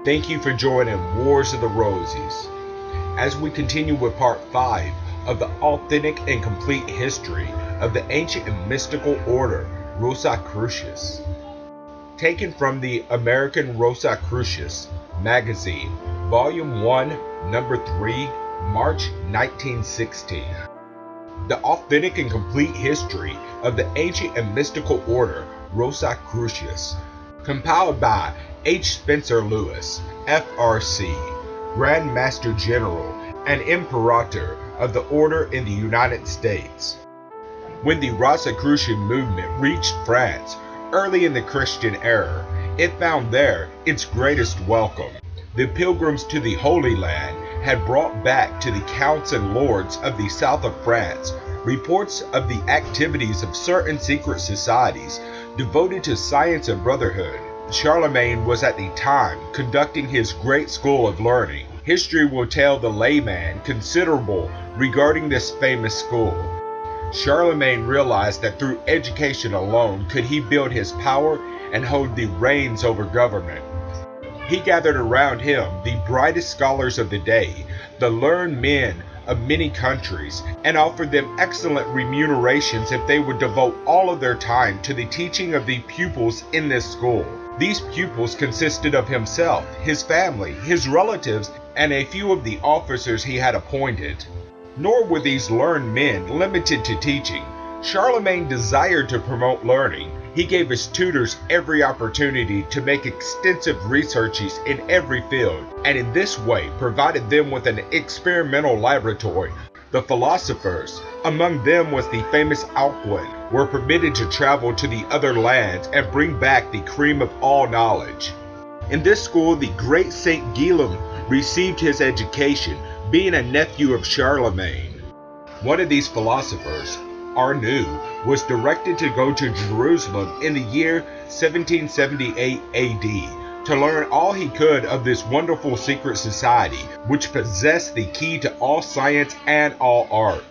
Thank you for joining Wars of the Rosies. As we continue with part 5 of the authentic and complete history of the ancient and mystical order Rosicrucian. Taken from the American Rosae Crucis magazine, Volume 1, Number 3, March 1916. The authentic and complete history of the ancient and mystical order Rosicrucian, compiled by H. Spencer Lewis, F.R.C., Grand Master General and Imperator of the Order in the United States. When the Rosicrucian movement reached France early in the Christian era, it found there its greatest welcome. The pilgrims to the Holy Land had brought back to the counts and lords of the south of France reports of the activities of certain secret societies devoted to science and brotherhood. Charlemagne was at the time conducting his great school of learning. History will tell the layman considerable regarding this famous school. Charlemagne realized that through education alone could he build his power and hold the reins over government. He gathered around him the brightest scholars of the day, the learned men of many countries, and offered them excellent remunerations if they would devote all of their time to the teaching of the pupils in this school. These pupils consisted of himself, his family, his relatives, and a few of the officers he had appointed. Nor were these learned men limited to teaching. Charlemagne desired to promote learning. He gave his tutors every opportunity to make extensive researches in every field, and in this way provided them with an experimental laboratory. The philosophers, among them was the famous Alcuin, were permitted to travel to the other lands and bring back the cream of all knowledge. In this school, the great Saint Guillaume received his education, being a nephew of Charlemagne. One of these philosophers, Arnaud, was directed to go to Jerusalem in the year 1778 AD to learn all he could of this wonderful secret society, which possessed the key to all science and all art.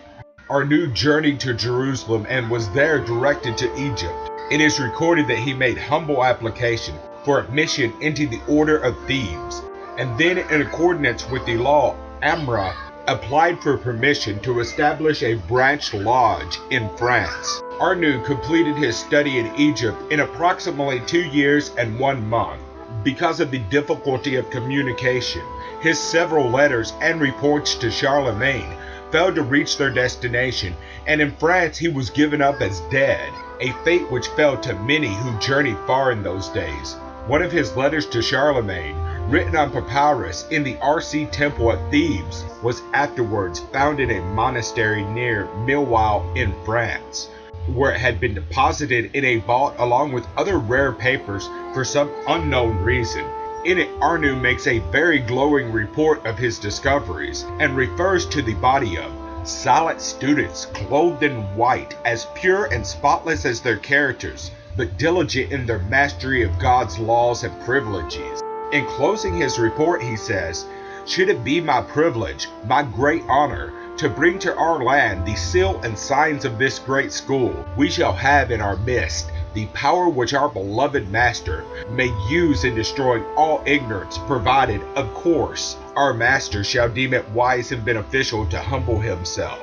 Arnaud journeyed to Jerusalem and was there directed to Egypt. It is recorded that he made humble application for admission into the Order of Thebes, and then in accordance with the law, A.M.O.R.C applied for permission to establish a branch lodge in France. Arnaud completed his study in Egypt in approximately 2 years and 1 month. Because of the difficulty of communication, his several letters and reports to Charlemagne failed to reach their destination, and in France he was given up as dead, a fate which fell to many who journeyed far in those days. One of his letters to Charlemagne, written on papyrus in the A.M.O.R.C temple at Thebes, was afterwards found in a monastery near Millau in France, where it had been deposited in a vault along with other rare papers for some unknown reason. In it, Arnaud makes a very glowing report of his discoveries and refers to the body of silent students clothed in white, as pure and spotless as their characters, but diligent in their mastery of God's laws and privileges. In closing his report, he says, "Should it be my privilege, my great honor, to bring to our land the seal and signs of this great school, we shall have in our midst the power which our beloved master may use in destroying all ignorance, provided, of course, our master shall deem it wise and beneficial to humble himself,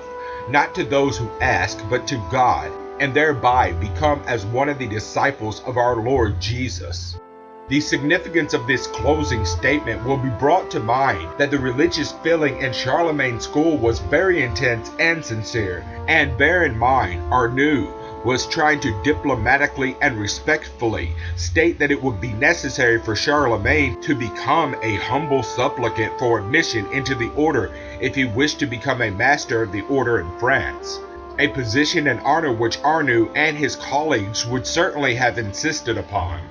not to those who ask, but to God, and thereby become as one of the disciples of our Lord Jesus." The significance of this closing statement will be brought to mind that the religious feeling in Charlemagne's school was very intense and sincere, and bear in mind, Arnaud was trying to diplomatically and respectfully state that it would be necessary for Charlemagne to become a humble supplicant for admission into the order if he wished to become a master of the order in France, a position and honor which Arnaud and his colleagues would certainly have insisted upon.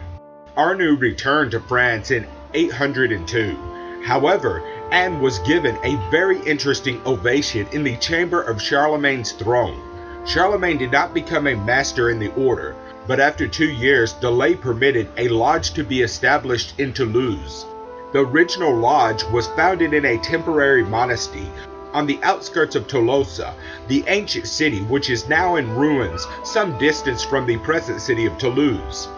Arnaud returned to France in 802. However, and was given a very interesting ovation in the chamber of Charlemagne's throne. Charlemagne did not become a master in the order, but after 2 years, delay permitted a lodge to be established in Toulouse. The original lodge was founded in a temporary monastery on the outskirts of Tolosa, the ancient city which is now in ruins some distance from the present city of Toulouse.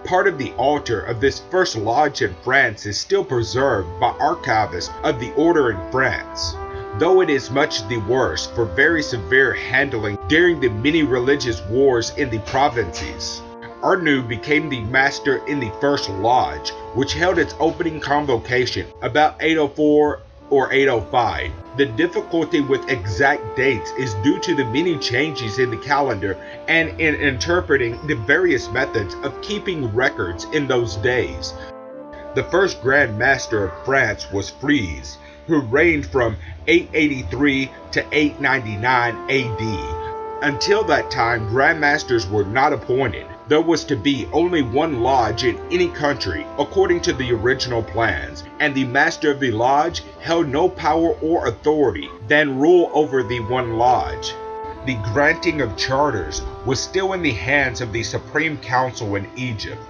Part of the altar of this first lodge in France is still preserved by archivists of the order in France, though it is much the worse for very severe handling during the many religious wars in the provinces. Arnaud became the master in the first lodge, which held its opening convocation about 804 or 805. The difficulty with exact dates is due to the many changes in the calendar and in interpreting the various methods of keeping records in those days. The first Grand Master of France was F.R.C, who reigned from 883 to 899 AD. Until that time, Grand Masters were not appointed. There was to be only one lodge in any country according to the original plans, and the master of the lodge held no power or authority than rule over the one lodge. The granting of charters was still in the hands of the Supreme Council in Egypt,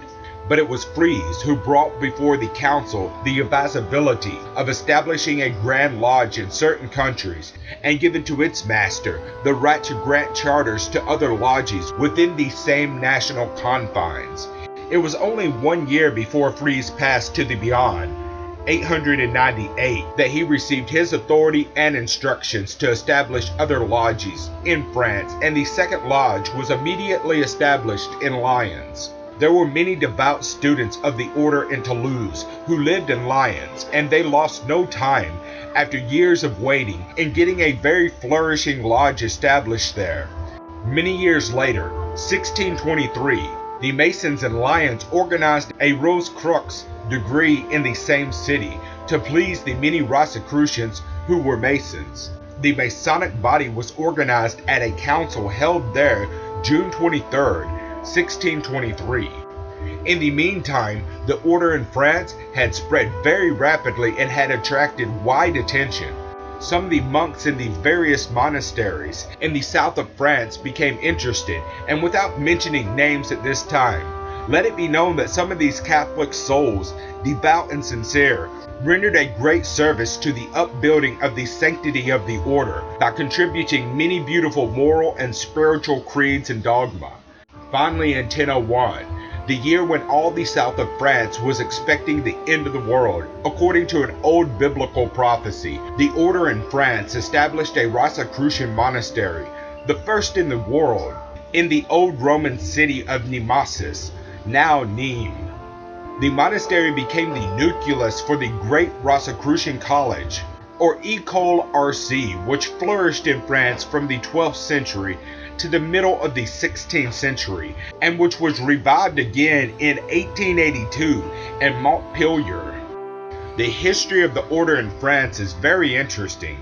but it was F.R.C who brought before the council the advisability of establishing a grand lodge in certain countries and given to its master the right to grant charters to other lodges within the same national confines. It was only 1 year before F.R.C passed to the beyond, 898, that he received his authority and instructions to establish other lodges in France, and the second lodge was immediately established in Lyons. There were many devout students of the order in Toulouse who lived in Lyons, and they lost no time, after years of waiting, in getting a very flourishing lodge established there. Many years later, 1623, the Masons in Lyons organized a Rosicrucian degree in the same city to please the many Rosicrucians who were Masons. The Masonic body was organized at a council held there June 23rd, 1623. In the meantime, the order in France had spread very rapidly and had attracted wide attention. Some of the monks in the various monasteries in the south of France became interested, and without mentioning names at this time, let it be known that some of these Catholic souls, devout and sincere, rendered a great service to the upbuilding of the sanctity of the order by contributing many beautiful moral and spiritual creeds and dogma. Finally, in 1001, the year when all the south of France was expecting the end of the world, according to an old biblical prophecy, the order in France established a Rosicrucian monastery, the first in the world, in the old Roman city of Nemesis, now Nîmes. The monastery became the nucleus for the great Rosicrucian college, or A.M.O.R.C, which flourished in France from the 12th century to the middle of the 16th century, and which was revived again in 1882 in Montpellier. The history of the order in France is very interesting.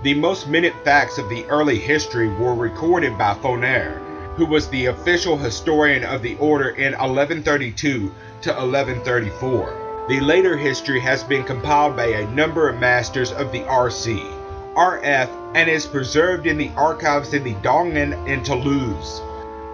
The most minute facts of the early history were recorded by Fournier, who was the official historian of the order in 1132 to 1134. The later history has been compiled by a number of masters of the R.C., R.F., and is preserved in the archives in the Dongen in Toulouse.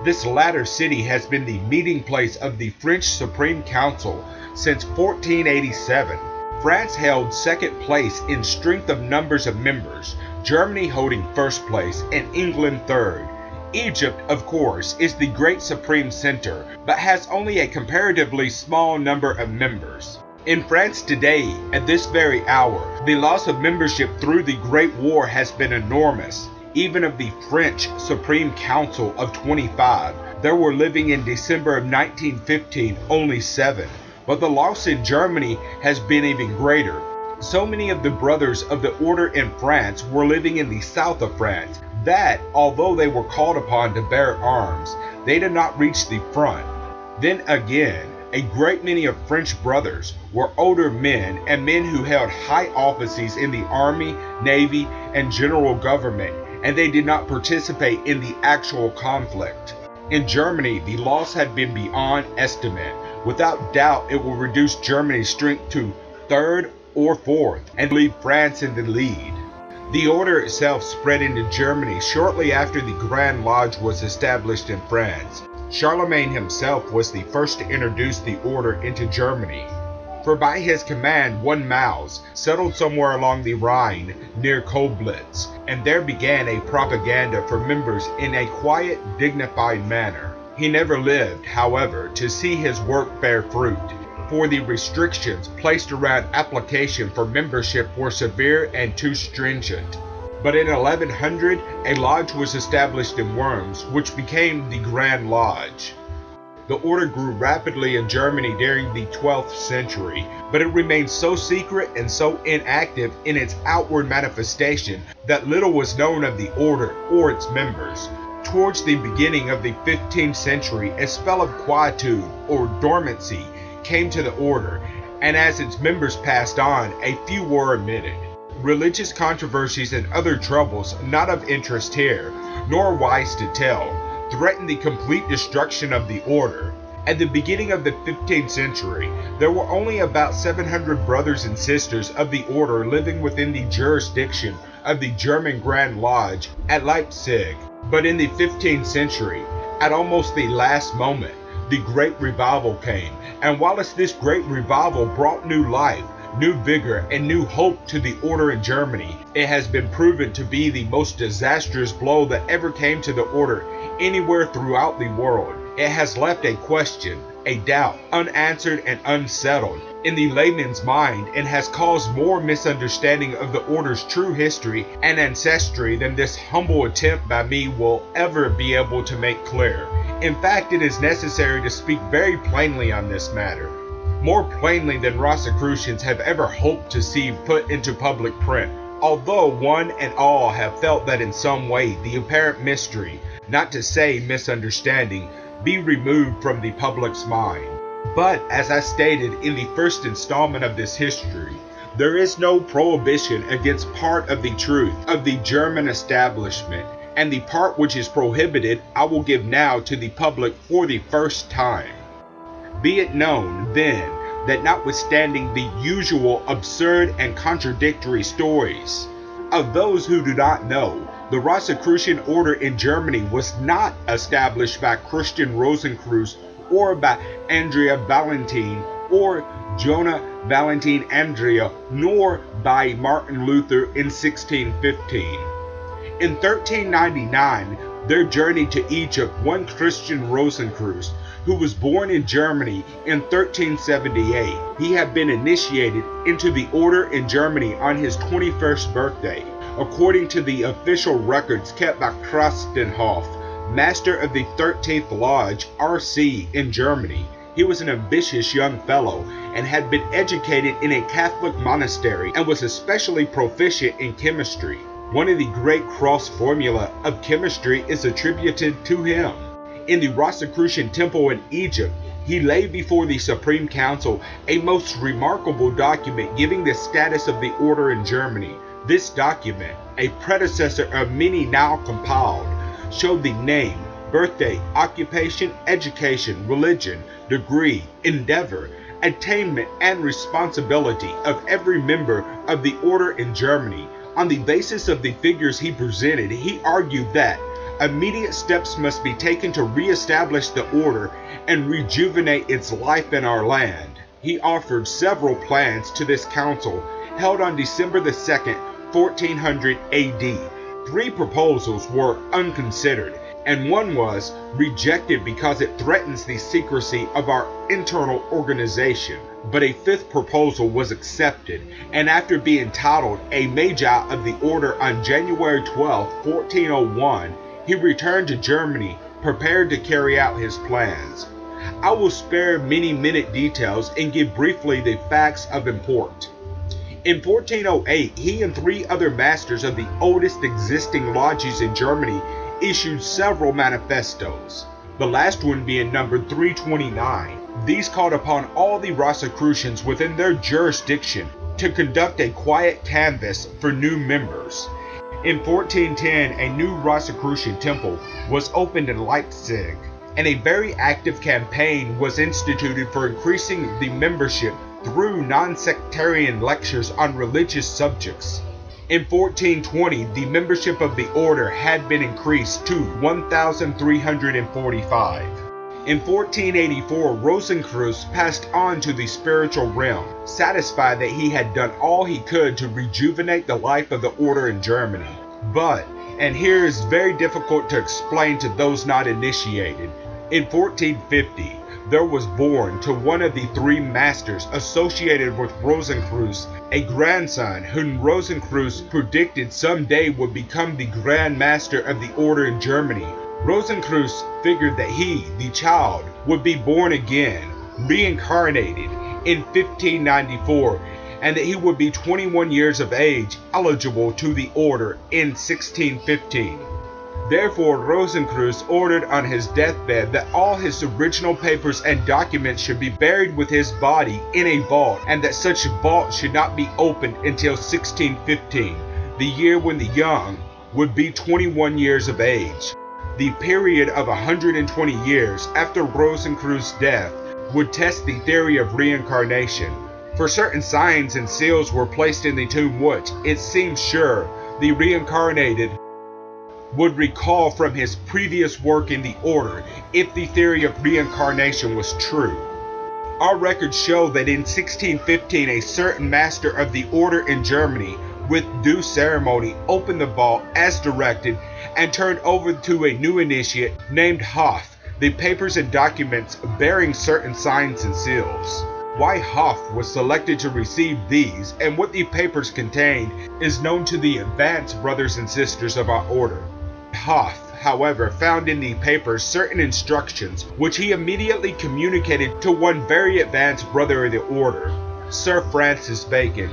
This latter city has been the meeting place of the French Supreme Council since 1487. France held second place in strength of numbers of members, Germany holding first place, and England third. Egypt, of course, is the great supreme center, but has only a comparatively small number of members. In France today, at this very hour, the loss of membership through the Great War has been enormous. Even of the French Supreme Council of 25, there were living in December of 1915 only 7, but the loss in Germany has been even greater. So many of the brothers of the order in France were living in the south of France that, although they were called upon to bear arms, they did not reach the front. Then again, a great many of French brothers were older men and men who held high offices in the army, navy, and general government, and they did not participate in the actual conflict. In Germany, the loss had been beyond estimate. Without doubt, it will reduce Germany's strength to third or fourth and leave France in the lead. The order itself spread into Germany shortly after the Grand Lodge was established in France. Charlemagne himself was the first to introduce the order into Germany, for by his command one Maus settled somewhere along the Rhine near Koblenz, and there began a propaganda for members in a quiet, dignified manner. He never lived, however, to see his work bear fruit, for the restrictions placed around application for membership were severe and too stringent. But in 1100, a lodge was established in Worms, which became the Grand Lodge. The order grew rapidly in Germany during the 12th century, but it remained so secret and so inactive in its outward manifestation that little was known of the order or its members. Towards the beginning of the 15th century, a spell of quietude or dormancy came to the order, and as its members passed on, a few were omitted. Religious controversies and other troubles, not of interest here, nor wise to tell, threatened the complete destruction of the order. At the beginning of the 15th century, there were only about 700 brothers and sisters of the order living within the jurisdiction of the German Grand Lodge at Leipzig. But in the 15th century, at almost the last moment, the Great Revival came, and whilst this Great Revival brought new life, new vigor, and new hope to the order in Germany, it has been proven to be the most disastrous blow that ever came to the order anywhere throughout the world. It has left a question, a doubt, unanswered and unsettled in the layman's mind, and has caused more misunderstanding of the order's true history and ancestry than this humble attempt by me will ever be able to make clear. In fact, it is necessary to speak very plainly on this matter, more plainly than Rosicrucians have ever hoped to see put into public print, although one and all have felt that in some way the apparent mystery, not to say misunderstanding, be removed from the public's mind. But as I stated in the first installment of this history, there is no prohibition against part of the truth of the German establishment, and the part which is prohibited I will give now to the public for the first time. Be it known, then, that notwithstanding the usual absurd and contradictory stories of those who do not know, the Rosicrucian order in Germany was not established by Christian Rosenkreuz or by Andrea Valentin or Jonah Valentin Andrea, nor by Martin Luther in 1615. In 1399, there journeyed to Egypt one Christian Rosenkreuz, who was born in Germany in 1378. He had been initiated into the order in Germany on his 21st birthday, according to the official records kept by Krastenhof, master of the 13th Lodge, R.C. in Germany. He was an ambitious young fellow and had been educated in a Catholic monastery and was especially proficient in chemistry. One of the great cross formula of chemistry is attributed to him. In the Rosicrucian temple in Egypt, he laid before the Supreme Council a most remarkable document giving the status of the order in Germany. This document, a predecessor of many now compiled, showed the name, birthday, occupation, education, religion, degree, endeavor, attainment, and responsibility of every member of the order in Germany. On the basis of the figures he presented, he argued that immediate steps must be taken to re-establish the order and rejuvenate its life in our land. He offered several plans to this council, held on December the 2nd, 1400 AD. 3 proposals were unconsidered, and one was rejected because it threatens the secrecy of our internal organization. But a 5th proposal was accepted, and after being titled a Magi of the Order on January 12, 1401, he returned to Germany, prepared to carry out his plans. I will spare many minute details and give briefly the facts of import. In 1408, he and 3 other masters of the oldest existing lodges in Germany issued several manifestos, the last one being numbered 329. These called upon all the Rosicrucians within their jurisdiction to conduct a quiet canvass for new members. In 1410, a new Rosicrucian temple was opened in Leipzig, and a very active campaign was instituted for increasing the membership through non-sectarian lectures on religious subjects. In 1420, the membership of the order had been increased to 1,345. In 1484, Rosenkreuz passed on to the spiritual realm, satisfied that he had done all he could to rejuvenate the life of the order in Germany. But, and here is very difficult to explain to those not initiated, In 1450, there was born to one of the three masters associated with Rosenkreuz a grandson whom Rosenkreuz predicted someday would become the Grand Master of the Order in Germany. Rosenkreuz figured that he, the child, would be born again, reincarnated, in 1594, and that he would be 21 years of age, eligible to the order in 1615. Therefore, Rosenkreuz ordered on his deathbed that all his original papers and documents should be buried with his body in a vault, and that such vault should not be opened until 1615, the year when the young would be 21 years of age. The period of 120 years after Rosenkreuz's death would test the theory of reincarnation, for certain signs and seals were placed in the tomb which, it seems sure, the reincarnated would recall from his previous work in the order if the theory of reincarnation was true. Our records show that in 1615 a certain master of the order in Germany, with due ceremony, opened the vault as directed and turned over to a new initiate named Hoff the papers and documents bearing certain signs and seals. Why Hoff was selected to receive these and what the papers contained is known to the advanced brothers and sisters of our order. Hoff, however, found in the papers certain instructions which he immediately communicated to one very advanced brother of the order, Sir Francis Bacon.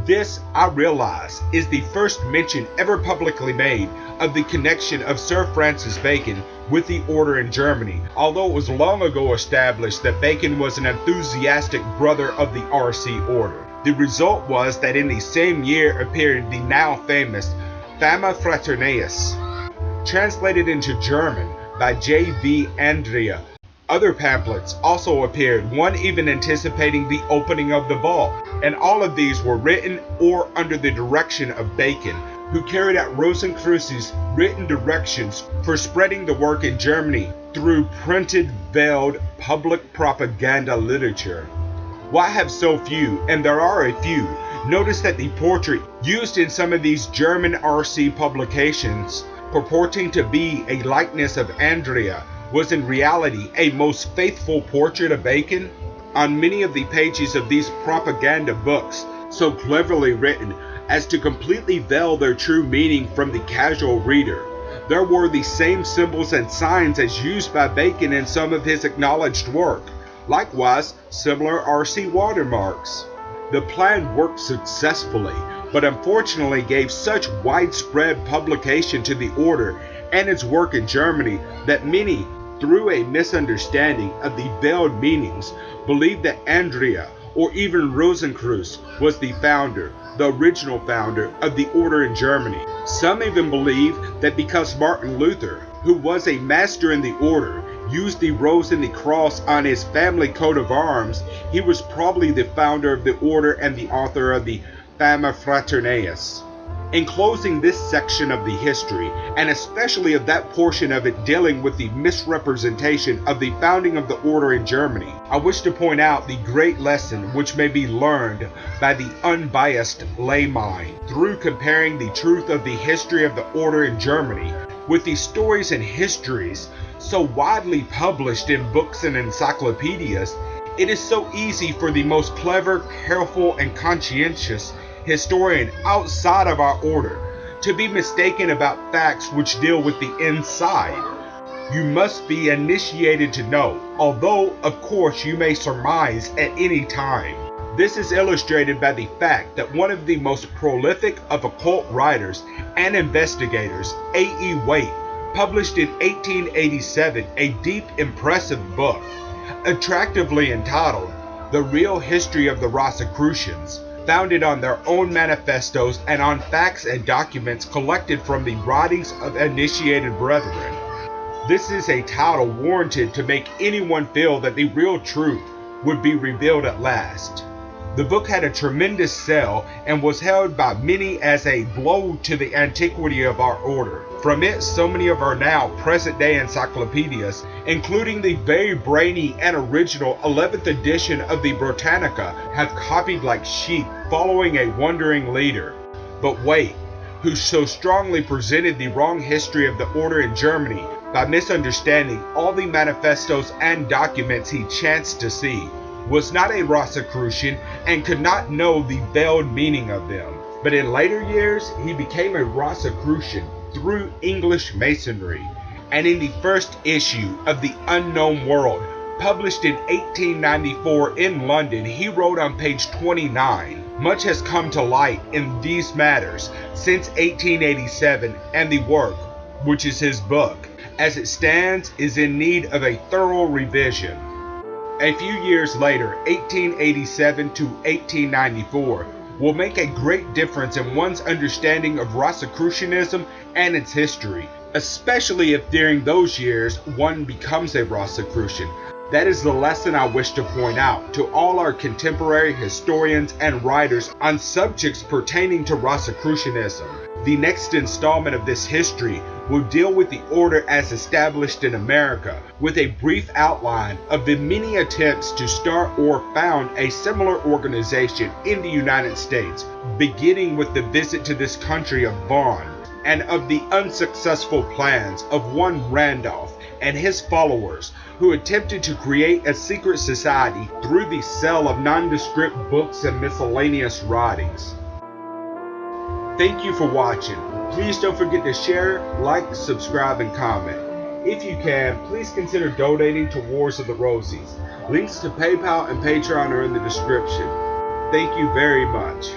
This, I realize, is the first mention ever publicly made of the connection of Sir Francis Bacon with the order in Germany, although it was long ago established that Bacon was an enthusiastic brother of the R.C. order. The result was that in the same year appeared the now famous Fama Fraternaeus, translated into German by J.V. Andrea. Other pamphlets also appeared, one even anticipating the opening of the vault, and all of these were written or under the direction of Bacon, who carried out Rosenkreuz's written directions for spreading the work in Germany through printed, veiled, public propaganda literature. Why have so few, and there are a few, noticed that the portrait used in some of these German R.C. publications, purporting to be a likeness of Andrea, was in reality a most faithful portrait of Bacon? On many of the pages of these propaganda books, so cleverly written as to completely veil their true meaning from the casual reader, there were the same symbols and signs as used by Bacon in some of his acknowledged work, likewise similar R.C. watermarks. The plan worked successfully, but unfortunately gave such widespread publication to the order and its work in Germany that many, through a misunderstanding of the veiled meanings, believed that Andrea, or even Rosenkreuz, was the founder, the original founder of the order in Germany. Some even believe that because Martin Luther, who was a master in the order, used the rose and the cross on his family coat of arms, he was probably the founder of the order and the author of the Fama Fraternaeus. In closing this section of the history, and especially of that portion of it dealing with the misrepresentation of the founding of the order in Germany, I wish to point out the great lesson which may be learned by the unbiased lay mind through comparing the truth of the history of the order in Germany with the stories and histories so widely published in books and encyclopedias. It is so easy for the most clever, careful, and conscientious historian outside of our order to be mistaken about facts which deal with the inside. You must be initiated to know, although of course you may surmise at any time. This is illustrated by the fact that one of the most prolific of occult writers and investigators, A.E. Waite, published in 1887 a deep, impressive book, attractively entitled The Real History of the Rosicrucians, founded on their own manifestos and on facts and documents collected from the writings of initiated brethren. This is a title warranted to make anyone feel that the real truth would be revealed at last. The book had a tremendous sale and was held by many as a blow to the antiquity of our order. From it, so many of our now present-day encyclopedias, including the very brainy and original 11th edition of the Britannica, have copied like sheep following a wandering leader. But Waite, who so strongly presented the wrong history of the order in Germany, by misunderstanding all the manifestos and documents he chanced to see, was not a Rosicrucian and could not know the veiled meaning of them. But in later years, he became a Rosicrucian through English Masonry, and in the first issue of The Unknown World, published in 1894 in London, he wrote on page 29, "Much has come to light in these matters since 1887, and the work, which is his book, as it stands, is in need of a thorough revision." A few years later, 1887 to 1894, will make a great difference in one's understanding of Rosicrucianism and its history, especially if during those years one becomes a Rosicrucian. That is the lesson I wish to point out to all our contemporary historians and writers on subjects pertaining to Rosicrucianism. The next installment of this history will deal with the order as established in America, with a brief outline of the many attempts to start or found a similar organization in the United States, beginning with the visit to this country of Vaughan, and of the unsuccessful plans of one Randolph and his followers, who attempted to create a secret society through the sale of nondescript books and miscellaneous writings. Thank you for watching. Please don't forget to share, like, subscribe, and comment. If you can, please consider donating to Wars of the Rosies. Links to PayPal and Patreon are in the description. Thank you very much.